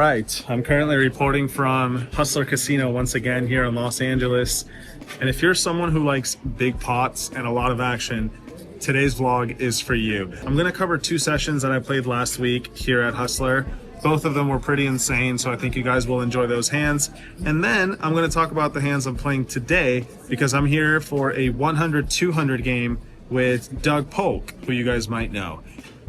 right, I'm currently reporting from Hustler Casino once again here in Los Angeles. And if you're someone who likes big pots and a lot of action, today's vlog is for you. I'm gonna cover two sessions that I played last week here at Hustler. Both of them were pretty insane, so I think you guys will enjoy those hands. And then I'm gonna talk about the hands I'm playing today because I'm here for a 100-200 game with Doug Polk, who you guys might know.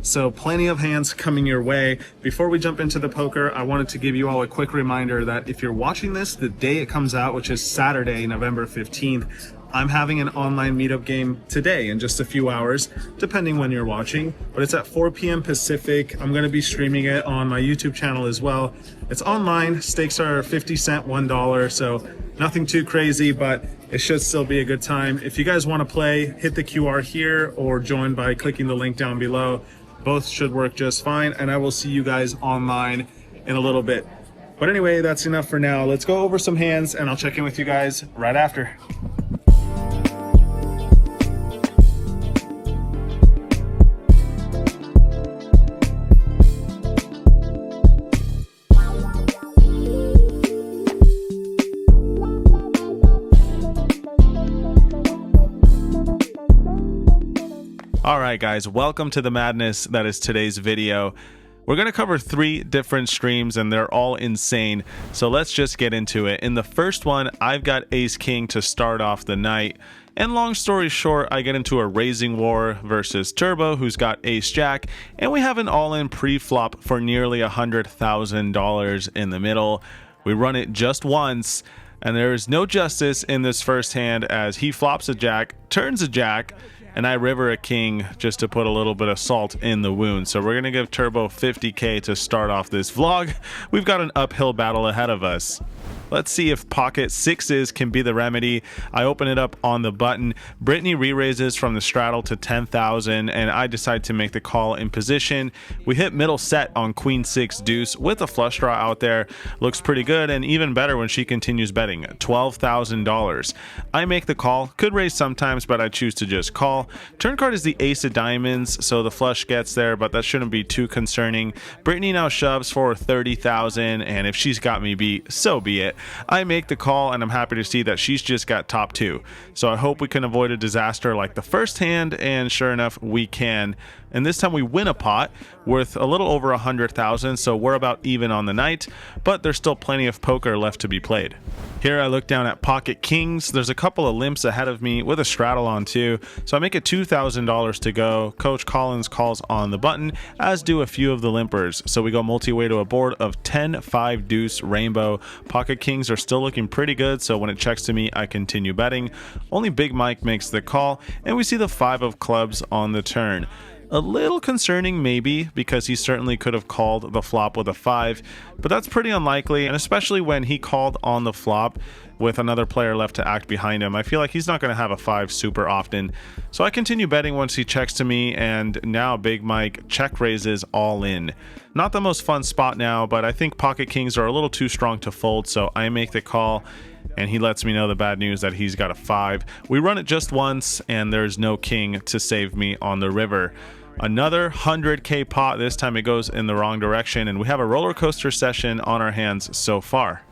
So plenty of hands coming your way. Before we jump into the poker, I wanted to give you all a quick reminder that if you're watching this the day it comes out, which is Saturday, November 15th, I'm having an online meetup game today in just a few hours, depending when you're watching, but it's at 4 p.m. Pacific. I'm gonna be streaming it on my YouTube channel as well. It's online, stakes are 50 cents, $1, so nothing too crazy, but it should still be a good time. If you guys wanna play, hit the QR here or join by clicking the link down below. Both should work just fine, and I will see you guys online in a little bit. But anyway, that's enough for now. Let's go over some hands and I'll check in with you guys right after. Alright guys, welcome to the madness that is today's video. We're going to cover 3 different streams and they're all insane, so let's just get into it. In the first one, I've got Ace King to start off the night, and long story short, I get into a raising war versus Turbo, who's got Ace Jack, and we have an all-in pre-flop for nearly $100,000 in the middle. We run it just once, and there is no justice in this first hand as he flops a jack, turns a jack, and I river a king just to put a little bit of salt in the wound. So we're gonna give Turbo 50K to start off this vlog. We've got an uphill battle ahead of us. Let's see if pocket sixes can be the remedy. I open it up on the button. Brittany re-raises from the straddle to 10,000, and I decide to make the call in position. We hit middle set on queen six deuce with a flush draw out there. Looks pretty good, and even better when she continues betting, $12,000. I make the call. Could raise sometimes, but I choose to just call. Turn card is the ace of diamonds, so the flush gets there, but that shouldn't be too concerning. Brittany now shoves for 30,000, and if she's got me beat, so be it. I make the call, and I'm happy to see that she's just got top 2. So I hope we can avoid a disaster like the first hand, and sure enough, we can. And this time we win a pot worth a little over 100,000, so we're about even on the night, but there's still plenty of poker left to be played. Here I look down at pocket kings. There's a couple of limps ahead of me with a straddle on too, so I make it $2,000 to go. Coach Collins calls on the button, as do a few of the limpers. So we go multi-way to a board of 10, 5 deuce rainbow. Pocket kings are still looking pretty good, so when it checks to me, I continue betting. Only Big Mike makes the call, and we see the 5 of clubs on the turn. A little concerning maybe, because he certainly could have called the flop with a 5, but that's pretty unlikely, and especially when he called on the flop with another player left to act behind him. I feel like he's not going to have a 5 super often. So I continue betting once he checks to me, and now Big Mike check raises all in. Not the most fun spot now, but I think pocket kings are a little too strong to fold, so I make the call, and he lets me know the bad news that he's got a 5. We run it just once, and there's no king to save me on the river. Another 100K pot. This time it goes in the wrong direction, and we have a roller coaster session on our hands so far.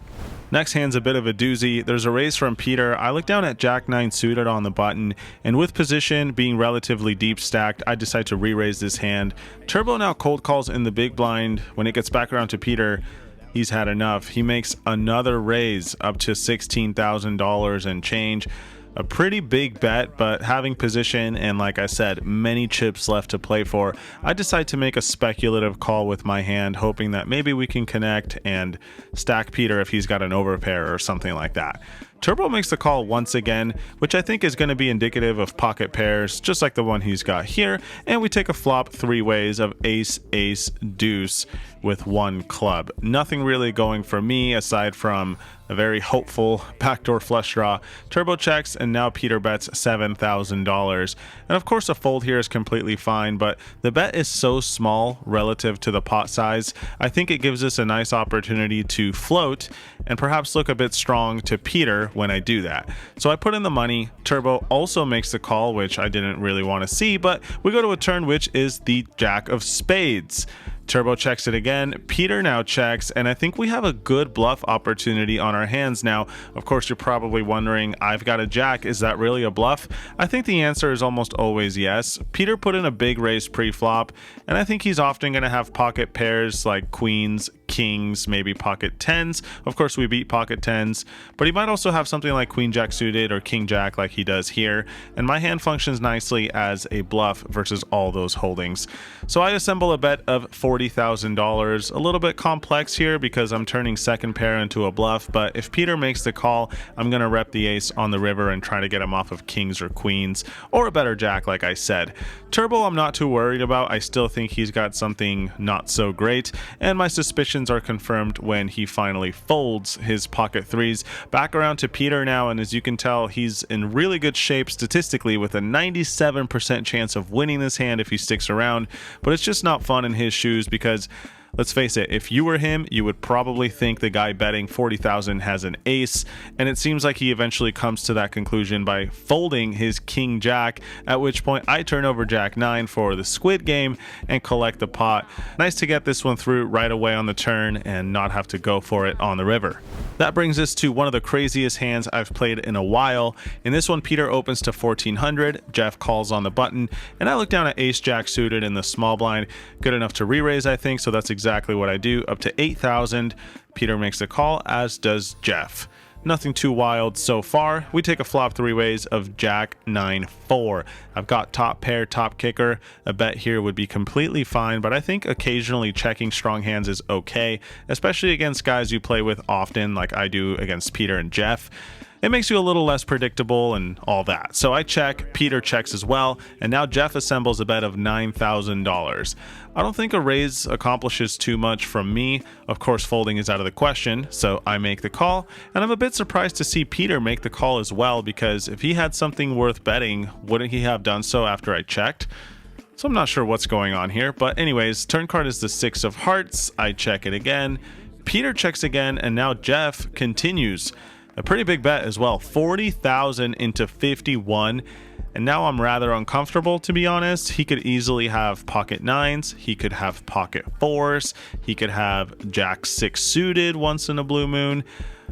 Next hand's a bit of a doozy. There's a raise from Peter. I look down at Jack 9 suited on the button, and with position being relatively deep stacked, I decide to re-raise this hand. Turbo now cold calls in the big blind. When it gets back around to Peter, he's had enough. He makes another raise up to $16,000 and change. A pretty big bet, but having position and, like I said, many chips left to play for, I decide to make a speculative call with my hand, hoping that maybe we can connect and stack Peter if he's got an overpair or something like that. Turbo makes the call once again, which I think is going to be indicative of pocket pairs, just like the one he's got here, and we take a flop 3 ways of ace, ace, deuce with 1 club. Nothing really going for me aside from a very hopeful backdoor flush draw. Turbo checks, and now Peter bets $7,000. And of course a fold here is completely fine, but the bet is so small relative to the pot size, I think it gives us a nice opportunity to float and perhaps look a bit strong to Peter when I do that. So I put in the money. Turbo also makes the call, which I didn't really want to see, but we go to a turn which is the jack of spades. Turbo checks it again. Peter now checks, and I think we have a good bluff opportunity on our hands now. Of course, you're probably wondering, I've got a jack. Is that really a bluff? I think the answer is almost always yes. Peter put in a big raise pre-flop, and I think he's often going to have pocket pairs like queens, kings, maybe pocket tens. Of course, we beat pocket tens, but he might also have something like queen jack suited or king jack like he does here, and my hand functions nicely as a bluff versus all those holdings. So I assemble a bet of $40,000. A little bit complex here because I'm turning second pair into a bluff, but if Peter makes the call, I'm going to rep the ace on the river and try to get him off of kings or queens, or a better jack like I said. Turbo I'm not too worried about. I still think he's got something not so great, and my suspicions are confirmed when he finally folds his pocket threes. Back around to Peter now, and as you can tell, he's in really good shape statistically with a 97% chance of winning this hand if he sticks around, but it's just not fun in his shoes because, let's face it, if you were him, you would probably think the guy betting 40,000 has an ace, and it seems like he eventually comes to that conclusion by folding his king jack, at which point I turn over jack 9 for the squid game and collect the pot. Nice to get this one through right away on the turn and not have to go for it on the river. That brings us to one of the craziest hands I've played in a while. In this one, Peter opens to 1400, Jeff calls on the button, and I look down at ace jack suited in the small blind. Good enough to re-raise, I think, so that's exactly what I do. Up to 8,000. Peter makes the call, as does Jeff. Nothing too wild so far. We take a flop three ways of jack 9-4. I've got top pair, top kicker. A bet here would be completely fine, but I think occasionally checking strong hands is okay, especially against guys you play with often like I do against Peter and Jeff. It makes you a little less predictable and all that. So I check, Peter checks as well, and now Jeff assembles a bet of $9,000. I don't think a raise accomplishes too much from me. Of course, folding is out of the question, so I make the call, and I'm a bit surprised to see Peter make the call as well, because if he had something worth betting, wouldn't he have done so after I checked? So I'm not sure what's going on here, but anyways, turn card is the 6 of hearts. I check it again. Peter checks again, and now Jeff continues. A pretty big bet as well, 40,000 into 51, and now I'm rather uncomfortable, to be honest. He could easily have pocket nines, he could have pocket fours, he could have jack 6 suited once in a blue moon.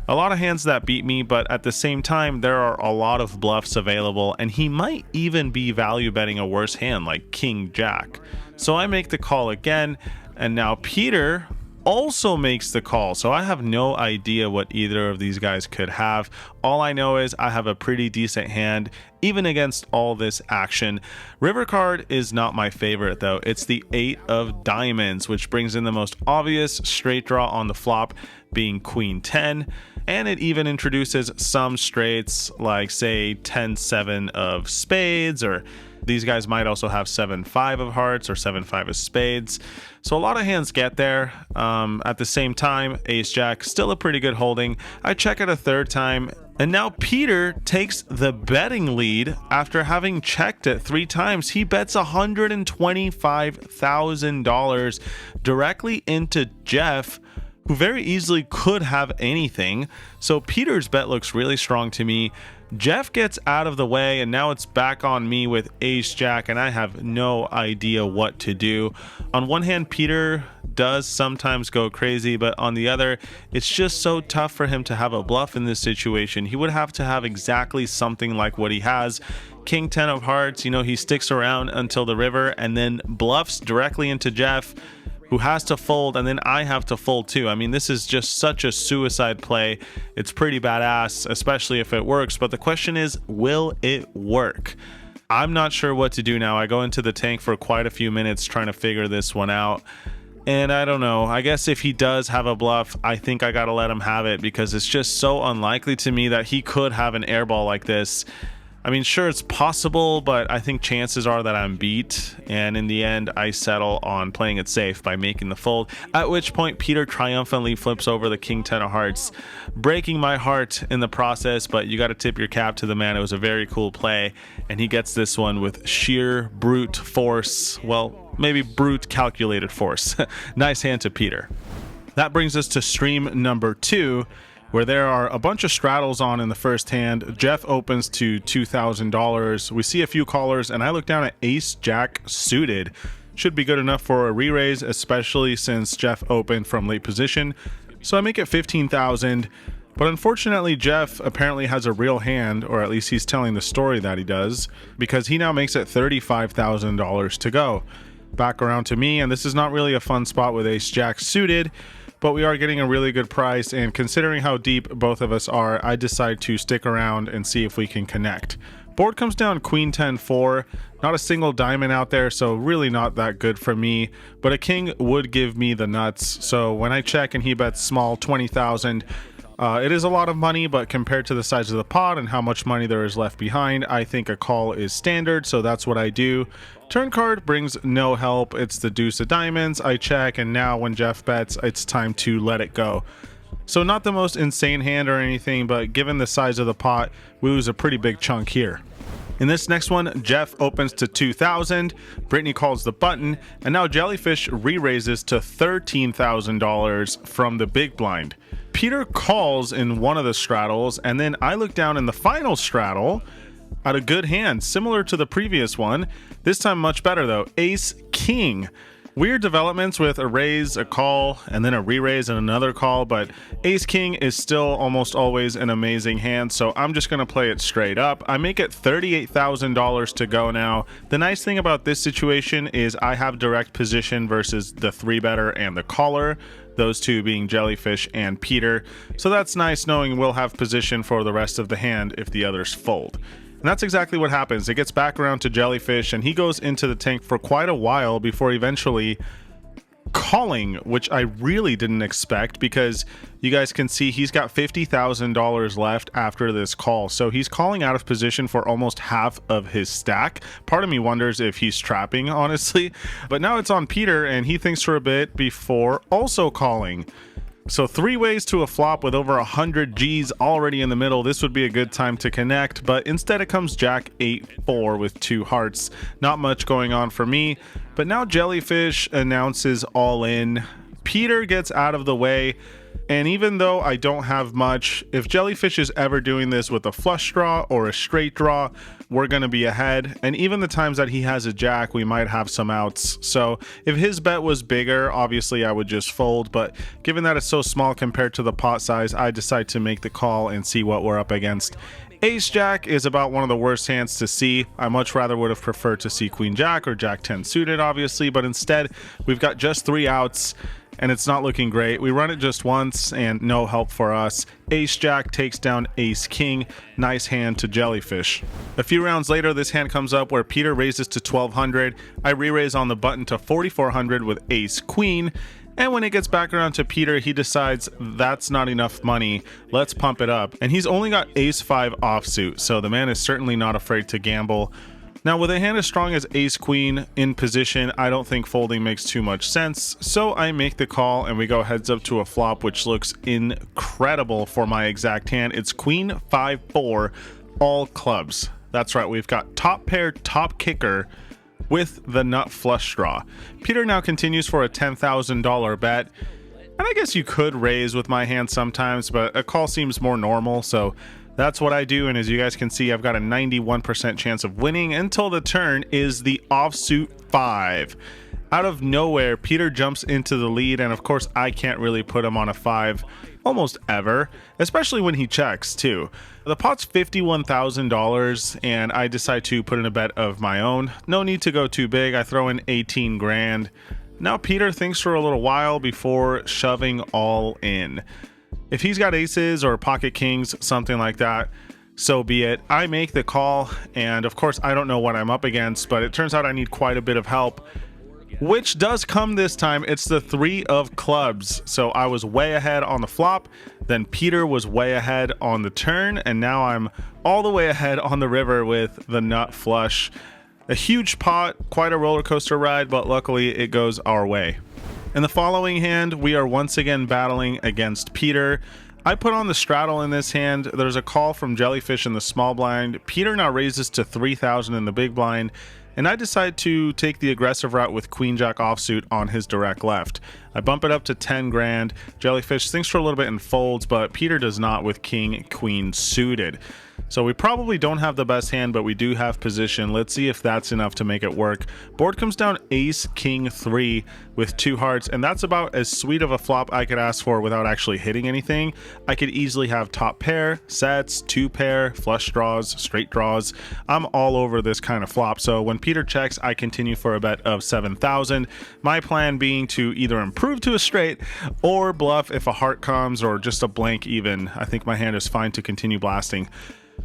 A lot of hands that beat me, but at the same time, there are a lot of bluffs available, and he might even be value betting a worse hand like king jack. So I make the call again, and now Peter also makes the call. So I have no idea what either of these guys could have. All I know is I have a pretty decent hand even against all this action. River card is not my favorite though. It's the 8 of diamonds, which brings in the most obvious straight draw on the flop, being queen 10, and it even introduces some straights like say 10-7 of spades, or these guys might also have 7-5 of hearts or 7-5 of spades. So a lot of hands get there. At the same time, ace jack, still a pretty good holding. I check it a third time, and now Peter takes the betting lead after having checked it 3 times. He bets $125,000 directly into Jeff, who very easily could have anything. So Peter's bet looks really strong to me. Jeff gets out of the way, and now it's back on me with ace jack, and I have no idea what to do. On one hand, Peter does sometimes go crazy, but on the other, it's just so tough for him to have a bluff in this situation. He would have to have exactly something like what he has. King 10 of hearts, you know, he sticks around until the river and then bluffs directly into Jeff, who has to fold, and then I have to fold too. I mean, this is just such a suicide play. It's pretty badass, especially if it works, but the question is, will it work? I'm not sure what to do now. I go into the tank for quite a few minutes trying to figure this one out, and I don't know. I guess if he does have a bluff, I think I gotta let him have it, because it's just so unlikely to me that he could have an airball like this. I mean, sure, it's possible, but I think chances are that I'm beat, and in the end, I settle on playing it safe by making the fold, at which point Peter triumphantly flips over the king 10 of hearts, breaking my heart in the process, but you got to tip your cap to the man. It was a very cool play, and he gets this one with sheer brute force. Well, maybe brute calculated force. Nice hand to Peter. That brings us to stream number 2, where there are a bunch of straddles on in the first hand. Jeff opens to $2,000. We see a few callers, and I look down at ace jack suited. should be good enough for a re-raise, especially since Jeff opened from late position. So I make it 15,000. But unfortunately, Jeff apparently has a real hand, or at least he's telling the story that he does, because he now makes it $35,000 to go. Back around to me, and this is not really a fun spot with ace jack suited, but we are getting a really good price, and considering how deep both of us are, I decide to stick around and see if we can connect. Board comes down queen 10-4, not a single diamond out there, so really not that good for me, but a king would give me the nuts. So when I check and he bets small 20,000, it is a lot of money, but compared to the size of the pot and how much money there is left behind, I think a call is standard, so that's what I do. Turn card brings no help. It's the deuce of diamonds. I check, and now when Jeff bets, it's time to let it go. So not the most insane hand or anything, but given the size of the pot, we lose a pretty big chunk here. In this next one, Jeff opens to 2,000, Brittany calls the button, and now Jellyfish re-raises to $13,000 from the big blind. Peter calls in one of the straddles, and then I look down in the final straddle at a good hand, similar to the previous one. This time much better though, ace king. Weird developments with a raise, a call, and then a re-raise and another call, but ace king is still almost always an amazing hand, so I'm just going to play it straight up. I make it $38,000 to go now. The nice thing about this situation is I have direct position versus the 3-better and the caller, those two being Jellyfish and Peter, so that's nice knowing we'll have position for the rest of the hand if the others fold. And that's exactly what happens. It gets back around to Jellyfish, and he goes into the tank for quite a while before eventually calling, which I really didn't expect, because you guys can see he's got $50,000 left after this call. So he's calling out of position for almost half of his stack. Part of me wonders if he's trapping, honestly. But now it's on Peter, and he thinks for a bit before also calling. So 3 ways to a flop with over 100 G's already in the middle. This would be a good time to connect, but instead it comes Jack 8-4 with 2 hearts. Not much going on for me, but now Jellyfish announces all in. Peter gets out of the way, and even though I don't have much, if Jellyfish is ever doing this with a flush draw or a straight draw, we're going to be ahead. And even the times that he has a jack, we might have some outs. So if his bet was bigger, obviously I would just fold, but given that it's so small compared to the pot size, I decide to make the call and see what we're up against. Ace Jack is about one of the worst hands to see. I much rather would have preferred to see Queen Jack or Jack 10 suited, obviously, but instead we've got just 3 outs, and it's not looking great. We run it just once and no help for us. Ace Jack takes down Ace King. Nice hand to Jellyfish. A few rounds later, this hand comes up where Peter raises to 1,200. I re-raise on the button to 4,400 with Ace Queen. And when it gets back around to Peter, he decides that's not enough money. Let's pump it up. And he's only got Ace 5 offsuit, so the man is certainly not afraid to gamble. Now, with a hand as strong as Ace Queen in position, I don't think folding makes too much sense, so I make the call and we go heads up to a flop, which looks incredible for my exact hand. It's Queen 5-4, all clubs. That's right, we've got top pair, top kicker with the nut flush draw. Peter now continues for a $10,000 bet, and I guess you could raise with my hand sometimes, but a call seems more normal, so that's what I do. And as you guys can see, I've got a 91% chance of winning until the turn is the offsuit 5. Out of nowhere, Peter jumps into the lead, and of course I can't really put him on a 5 almost ever, especially when he checks too. The pot's $51,000, and I decide to put in a bet of my own. No need to go too big. I throw in 18 grand. Now Peter thinks for a little while before shoving all in. If he's got aces or pocket kings, something like that, so be it. I make the call, and of course I don't know what I'm up against, but it turns out I need quite a bit of help, which does come this time. It's the 3 of clubs. So I was way ahead on the flop, then Peter was way ahead on the turn, and now I'm all the way ahead on the river with the nut flush. A huge pot, quite a roller coaster ride, but luckily it goes our way. In the following hand, we are once again battling against Peter. I put on the straddle in this hand. There's a call from Jellyfish in the small blind. Peter now raises to 3,000 in the big blind, and I decide to take the aggressive route with Queen Jack offsuit on his direct left. I bump it up to 10 grand. Jellyfish thinks for a little bit and folds, but Peter does not with king, queen suited. So we probably don't have the best hand, but we do have position. Let's see if that's enough to make it work. Board comes down ace, king, 3 with 2 hearts, and that's about as sweet of a flop I could ask for without actually hitting anything. I could easily have top pair, sets, 2 pair, flush draws, straight draws. I'm all over this kind of flop. So when Peter checks, I continue for a bet of 7,000. My plan being to either improve to a straight or bluff if a heart comes, or just a blank even. I think my hand is fine to continue blasting.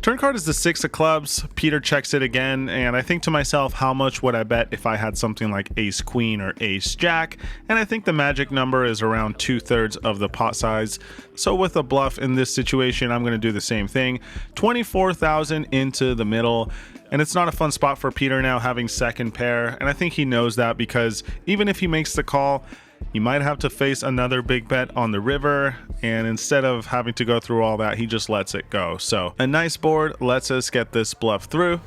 Turn card is the 6 of clubs. Peter checks it again, and I think to myself, how much would I bet if I had something like ace queen or ace jack? And I think the magic number is around 2/3 of the pot size. So with a bluff in this situation, I'm going to do the same thing. 24,000 into the middle. And it's not a fun spot for Peter now having second pair, and I think he knows that, because even if he makes the call, he might have to face another big bet on the river, and instead of having to go through all that, he just lets it go. So a nice board lets us get this bluff through,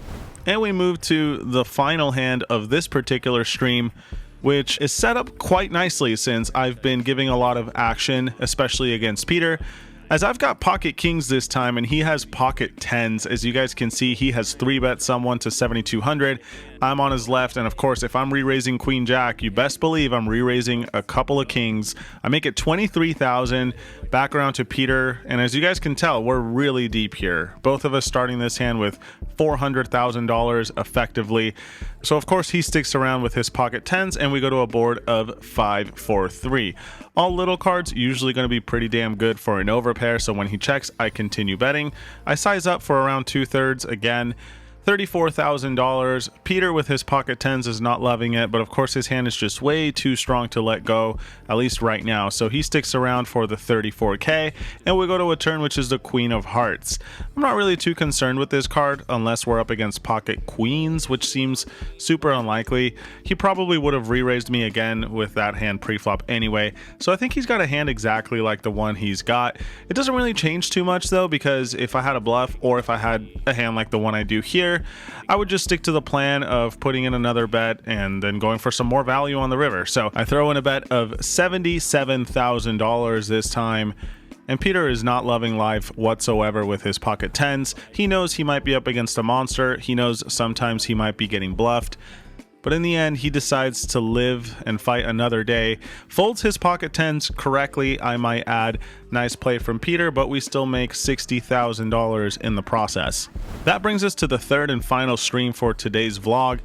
and we move to the final hand of this particular stream, which is set up quite nicely since I've been giving a lot of action, especially against Peter, as I've got pocket kings this time and he has pocket tens. As you guys can see, he has 3-bet someone to 7,200. I'm on his left, and of course, if I'm re-raising queen jack, you best believe I'm re-raising a couple of kings. I make it 23,000, back around to Peter, and as you guys can tell, we're really deep here. Both of us starting this hand with $400,000 effectively. So of course he sticks around with his pocket tens, and we go to a board of 5, 4, 3. All little cards usually going to be pretty damn good for an overpair, so when he checks, I continue betting. I size up for around 2/3 again. $34,000. Peter with his pocket tens is not loving it, but of course his hand is just way too strong to let go, at least right now. So he sticks around for the 34K, and we go to a turn which is the queen of hearts. I'm not really too concerned with this card unless we're up against pocket queens, which seems super unlikely. He probably would have re-raised me again with that hand pre-flop anyway. So I think he's got a hand exactly like the one he's got. It doesn't really change too much though, because if I had a bluff or if I had a hand like the one I do here, I would just stick to the plan of putting in another bet and then going for some more value on the river. So I throw in a bet of $77,000 this time, and Peter is not loving life whatsoever with his pocket tens. He knows he might be up against a monster. He knows sometimes he might be getting bluffed. But in the end, he decides to live and fight another day. Folds his pocket tens correctly, I might add. Nice play from Peter, but we still make $60,000 in the process. That brings us to the third and final stream for today's vlog.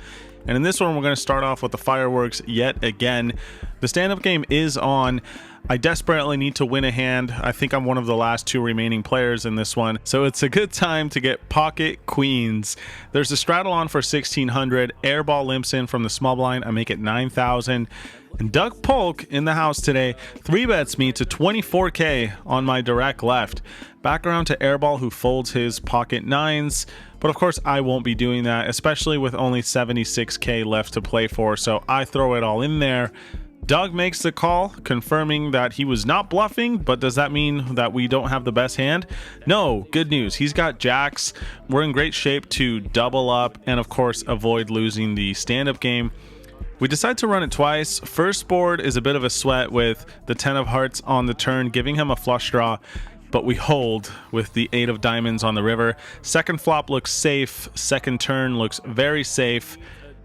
And in this one, we're going to start off with the fireworks yet again. The stand-up game is on. I desperately need to win a hand. I think I'm one of the last 2 remaining players in this one, so it's a good time to get pocket queens. There's a straddle on for 1,600. Airball limps in from the small blind. I make it 9,000. And Doug Polk in the house today 3-bets me to 24K on my direct left. Back around to Airball, who folds his pocket nines. But of course, I won't be doing that, especially with only 76K left to play for, so I throw it all in there. Doug makes the call, confirming that he was not bluffing, but does that mean that we don't have the best hand? No, good news. He's got jacks. We're in great shape to double up and, of course, avoid losing the stand-up game. We decide to run it twice. First board is a bit of a sweat with the 10 of hearts on the turn, giving him a flush draw, but we hold with the 8 of diamonds on the river. Second flop looks safe. Second turn looks very safe.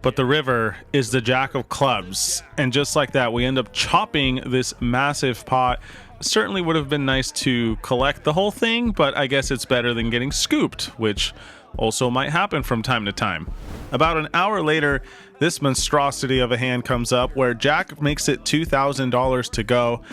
But the river is the jack of clubs, and just like that, we end up chopping this massive pot. Certainly would have been nice to collect the whole thing, but I guess it's better than getting scooped, which also might happen from time to time. About an hour later, this monstrosity of a hand comes up where Jack makes it $2,000 to go.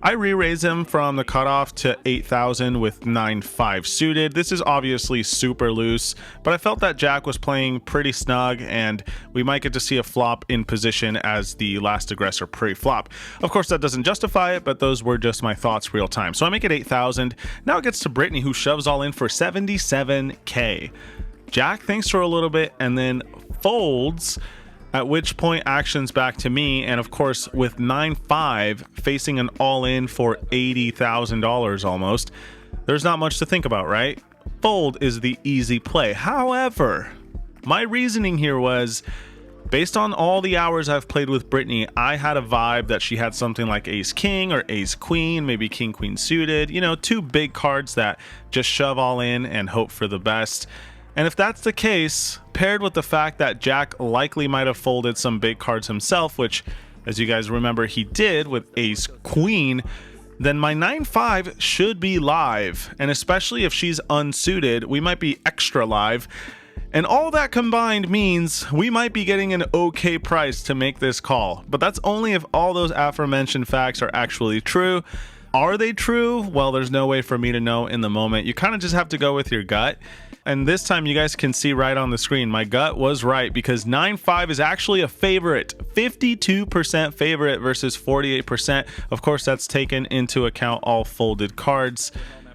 I re-raise him from the cutoff to 8,000 with 9-5 suited. This is obviously super loose, but I felt that Jack was playing pretty snug and we might get to see a flop in position as the last aggressor pre-flop. Of course, that doesn't justify it, but those were just my thoughts real time. So I make it 8,000. Now it gets to Brittany, who shoves all in for 77K. Jack thinks for a little bit and then folds, at which point action's back to me, and of course with 9-5 facing an all-in for $80,000 almost, there's not much to think about, right? Fold is the easy play. However, my reasoning here was Based on all the hours I've played with Brittany, I had a vibe that she had something like ace king or ace queen, maybe king queen suited, you know, two big cards that just shove all in and hope for the best. And if that's the case, paired with the fact that Jack likely might have folded some big cards himself, which, as you guys remember, he did with ace queen, then my 9-5 should be live. And especially if she's unsuited, we might be extra live. And all that combined means we might be getting an okay price to make this call. But that's only if all those aforementioned facts are actually true. Are they true? Well, there's no way for me to know in the moment. You kind of just have to go with your gut. And this time you guys can see right on the screen, my gut was right because 9-5 is actually a favorite. 52% favorite versus 48%. Of course, that's taken into account all folded cards.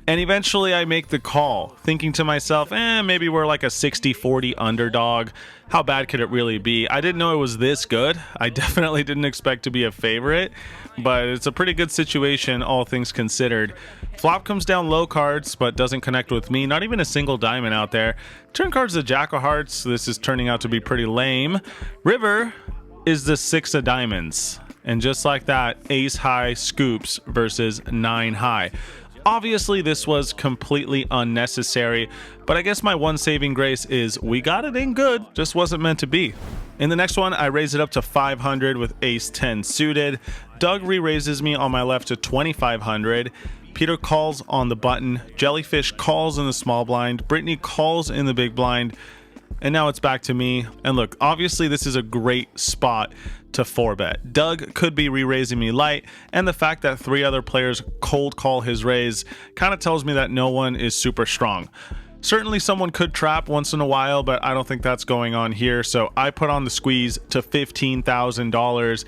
And eventually I make the call, thinking to myself, maybe we're like a 60-40 underdog. How bad could it really be? I didn't know it was this good. I definitely didn't expect to be a favorite, but it's a pretty good situation, all things considered. Flop comes down low cards, but doesn't connect with me. Not even a single diamond out there. Turn cards the Jack of Hearts. This is turning out to be pretty lame. River is the 6 of diamonds. And just like that, ace high scoops versus 9 high. Obviously, this was completely unnecessary, but I guess my one saving grace is we got it in good, just wasn't meant to be. In the next one, I raise it up to 500 with ace 10 suited. Doug re-raises me on my left to 2500. Peter calls on the button. Jellyfish calls in the small blind. Brittany calls in the big blind. And now it's back to me. And look, obviously this is a great spot to 4-bet. Doug could be re-raising me light, and the fact that 3 other players cold call his raise kind of tells me that no one is super strong. Certainly someone could trap once in a while, but I don't think that's going on here, so I put on the squeeze to $15,000.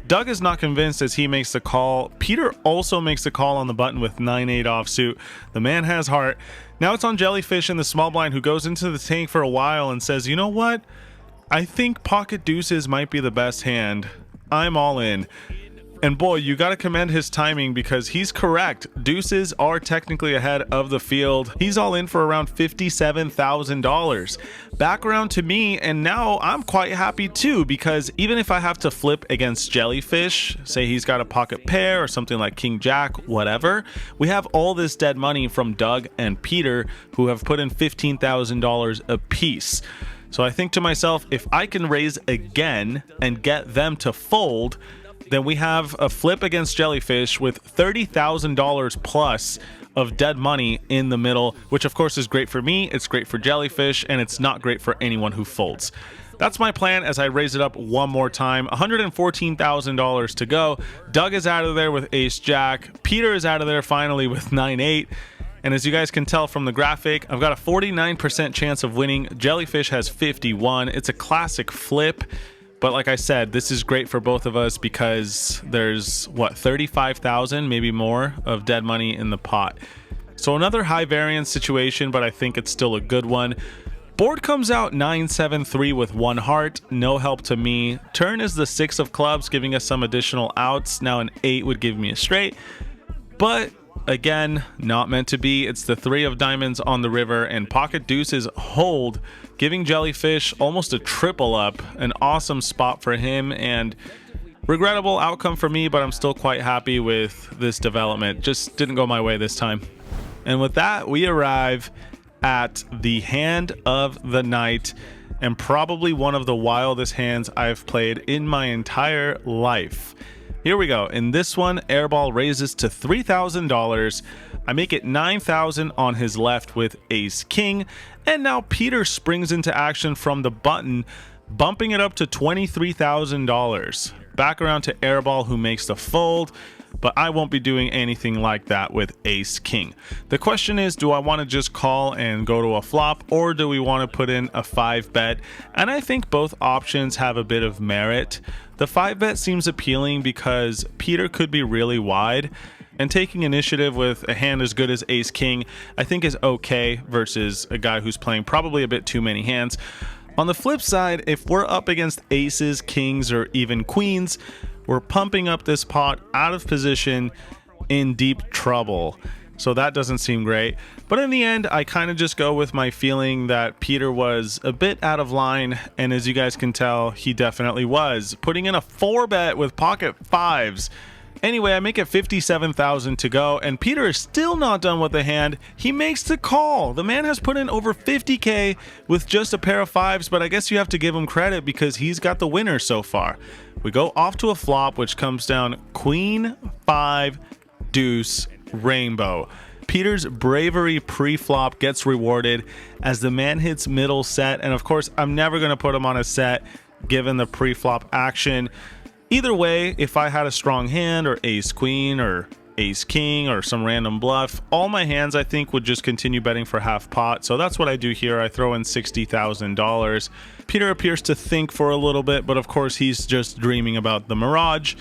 Doug is not convinced as he makes the call. Peter also makes the call on the button with 9-8 offsuit. The man has heart. Now it's on Jellyfish in the small blind, who goes into the tank for a while and says, you know what? I think pocket deuces might be the best hand. I'm all in. And boy, you got to commend his timing because he's correct. Deuces are technically ahead of the field. He's all in for around $57,000. Back around to me, and now I'm quite happy too because even if I have to flip against Jellyfish, say he's got a pocket pair or something like King Jack, whatever, we have all this dead money from Doug and Peter who have put in $15,000 apiece. So I think to myself, if I can raise again and get them to fold, then we have a flip against Jellyfish with $30,000 plus of dead money in the middle, which of course is great for me, it's great for Jellyfish, and it's not great for anyone who folds. That's my plan as I raise it up one more time. $114,000 to go. Doug is out of there with ace jack. Peter is out of there finally with 9-8. And as you guys can tell from the graphic, I've got a 49% chance of winning. Jellyfish has 51. It's a classic flip. But like I said, this is great for both of us because there's, what, 35,000, maybe more, of dead money in the pot. So another high variance situation, but I think it's still a good one. Board comes out 9-7-3 with 1 heart, no help to me. Turn is the 6 of clubs, giving us some additional outs. Now an 8 would give me a straight. But again, not meant to be. It's the 3 of diamonds on the river, and pocket deuces hold, giving Jellyfish almost a triple up. An awesome spot for him, and regrettable outcome for me, but I'm still quite happy with this development. Just didn't go my way this time. And with that, we arrive at the hand of the night, and probably one of the wildest hands I've played in my entire life. Here we go. In this one, airball raises to $3,000. I make it $9,000 on his left with ace king, and now Peter springs into action from the button, bumping it up to $23,000. Back around to airball, who makes the fold, but I won't be doing anything like that with ace king. The question is, do I want to just call and go to a flop, or do we want to put in a 5-bet? And I think both options have a bit of merit. The 5-bet seems appealing because Peter could be really wide, and taking initiative with a hand as good as ace king I think is okay versus a guy who's playing probably a bit too many hands. On the flip side, if we're up against aces, kings, or even queens, we're pumping up this pot out of position, in deep trouble. so that doesn't seem great. But in the end, I kind of just go with my feeling that Peter was a bit out of line, and as you guys can tell, he definitely was, putting in a 4-bet with pocket fives. Anyway, I make it 57,000 to go, and Peter is still not done with the hand. He makes the call. The man has put in over 50k with just a pair of fives, but I guess you have to give him credit because he's got the winner so far. We go off to a flop, which comes down queen, 5, deuce, rainbow. Peter's bravery pre-flop gets rewarded as the man hits middle set, and of course, I'm never going to put him on a set given the pre-flop action. Either way, if I had a strong hand or ace queen or ace king or some random bluff, all my hands I think would just continue betting for half pot. So that's what I do here. I throw in $60,000. Peter appears to think for a little bit, but of course he's just dreaming about the mirage,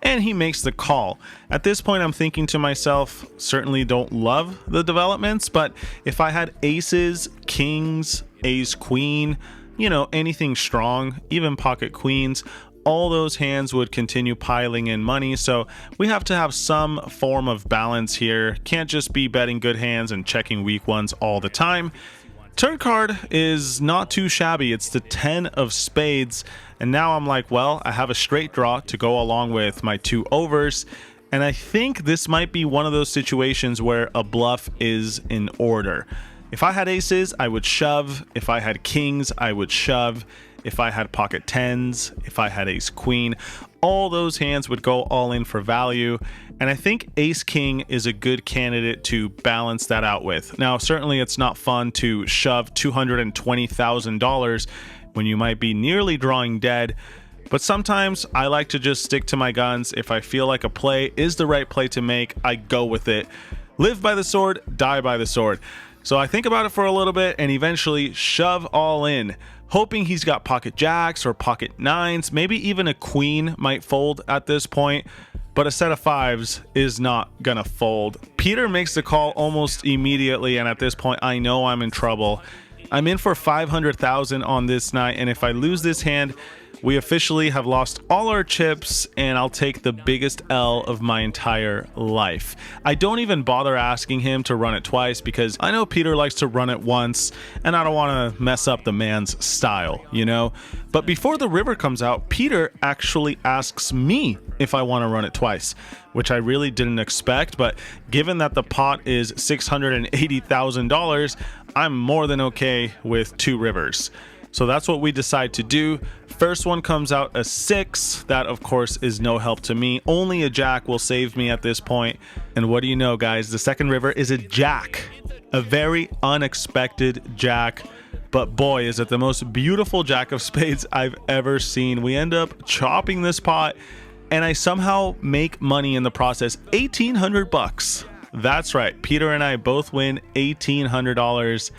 and he makes the call. At this point, I'm thinking to myself, certainly don't love the developments, but if I had aces, kings, ace queen, you know, anything strong, even pocket queens, all those hands would continue piling in money. So we have to have some form of balance here. Can't just be betting good hands and checking weak ones all the time. Turn card is not too shabby. It's the 10 of spades. And now I'm like, well, I have a straight draw to go along with my 2 overs. And I think this might be one of those situations where a bluff is in order. If I had aces, I would shove. If I had kings, I would shove. If I had pocket 10s, if I had ace queen, all those hands would go all in for value. And I think ace king is a good candidate to balance that out with. Now, certainly it's not fun to shove $220,000 when you might be nearly drawing dead. But sometimes I like to just stick to my guns. If I feel like a play is the right play to make, I go with it. Live by the sword, die by the sword. So I think about it for a little bit and eventually shove all in, hoping he's got pocket jacks or pocket 9s, maybe even a queen might fold at this point, but a set of 5s is not gonna fold. Peter makes the call almost immediately, and at this point I know I'm in trouble. I'm in for 500,000 on this night, and if I lose this hand, we officially have lost all our chips, and I'll take the biggest L of my entire life. I don't even bother asking him to run it twice because I know Peter likes to run it once, and I don't want to mess up the man's style, you know? But before the river comes out, Peter actually asks me if I want to run it twice, which I really didn't expect, but given that the pot is $680,000, I'm more than okay with 2 rivers. So that's what we decide to do. First one comes out a 6. That, of course, is no help to me. Only a jack will save me at this point. And what do you know, guys? The second river is a jack. A very unexpected jack. But boy, is it the most beautiful jack of spades I've ever seen. We end up chopping this pot, and I somehow make money in the process. 1,800 bucks. That's right. Peter and I both win $1,800.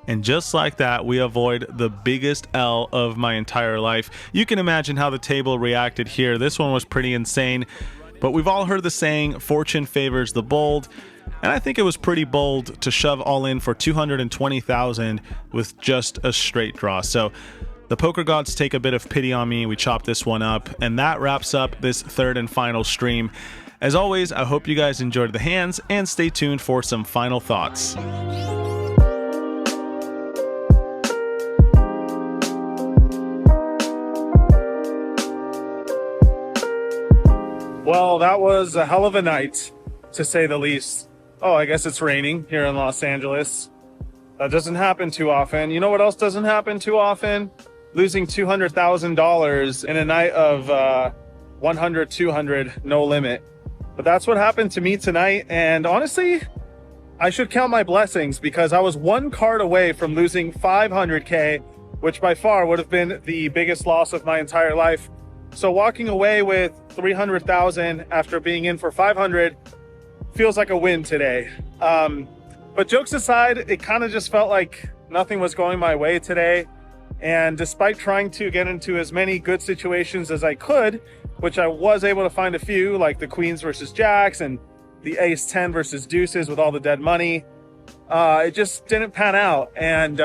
And just like that, we avoid the biggest L of my entire life. You can imagine how the table reacted here. This one was pretty insane, but we've all heard the saying, fortune favors the bold. And I think it was pretty bold to shove all in for 220,000 with just a straight draw. So the poker gods take a bit of pity on me. We chop this one up, and that wraps up this third and final stream. As always, I hope you guys enjoyed the hands, and stay tuned for some final thoughts. Well, that was a hell of a night, to say the least. Oh, I guess it's raining here in Los Angeles. That doesn't happen too often. You know what else doesn't happen too often? Losing $200,000 in a night of 100, 200, no limit. But that's what happened to me tonight. And honestly, I should count my blessings because I was one card away from losing 500K, which by far would have been the biggest loss of my entire life. So walking away with 300,000 after being in for 500 feels like a win today. But jokes aside, it kind of just felt like nothing was going my way today. And despite trying to get into as many good situations as I could, which I was able to find a few, like the queens versus jacks and the ace 10 versus deuces with all the dead money, it just didn't pan out. And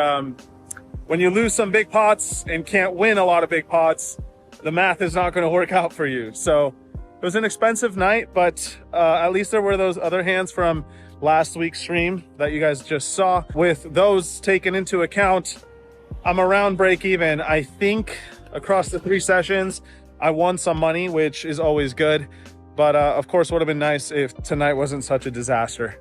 when you lose some big pots and can't win a lot of big pots, the math is not going to work out for you. So it was an expensive night, but at least there were those other hands from last week's stream that you guys just saw. With those taken into account, I'm around break even. I think across the 3 sessions, I won some money, which is always good. But of course, would have been nice if tonight wasn't such a disaster.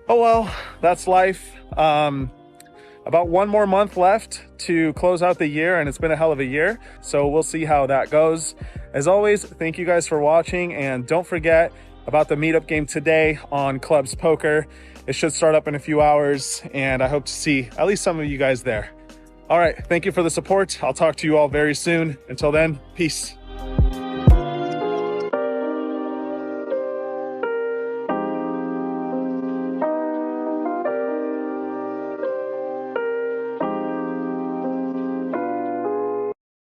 Oh well, that's life. About 1 more month left to close out the year, and it's been a hell of a year. So we'll see how that goes. As always, thank you guys for watching, and don't forget about the meetup game today on Clubs Poker. It should start up in a few hours, and I hope to see at least some of you guys there. All right, thank you for the support. I'll talk to you all very soon. Until then, peace.